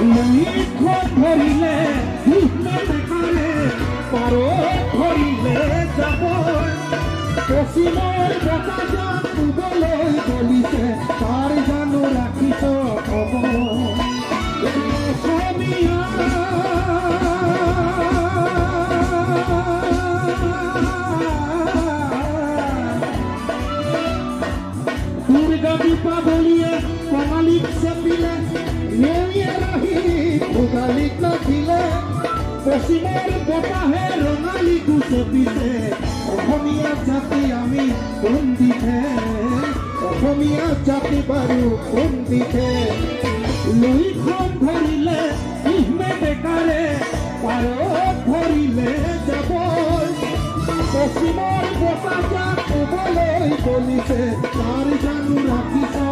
লুইখন ধৰিলে দেখালে পাৰো ধৰিলে যাব পশ্চিমৰ বতাহজাক পূবলৈ গলিছে তাৰ জানো ৰাখিছ খবৰ অসমীয়া দুৰ্গা দীপাৱলীয়ে কঙালীক চেপিলে নেউয়ে ৰাহি ভোগালীক নাচিলে পশ্চিমৰ বতাহে ৰঙালীকো চেপিছে অসমীয়া জাতি আমি পণ্ডিতে অসমীয়া জাতি বাৰু পণ্ডিতে লুইখন ধৰিলে ইহমে বেকাৰে পাৰত ধৰিলে যাব পশ্চিমৰ বতাহজাক ক'বলৈ গলিছে তাৰ জানো ৰাখিছ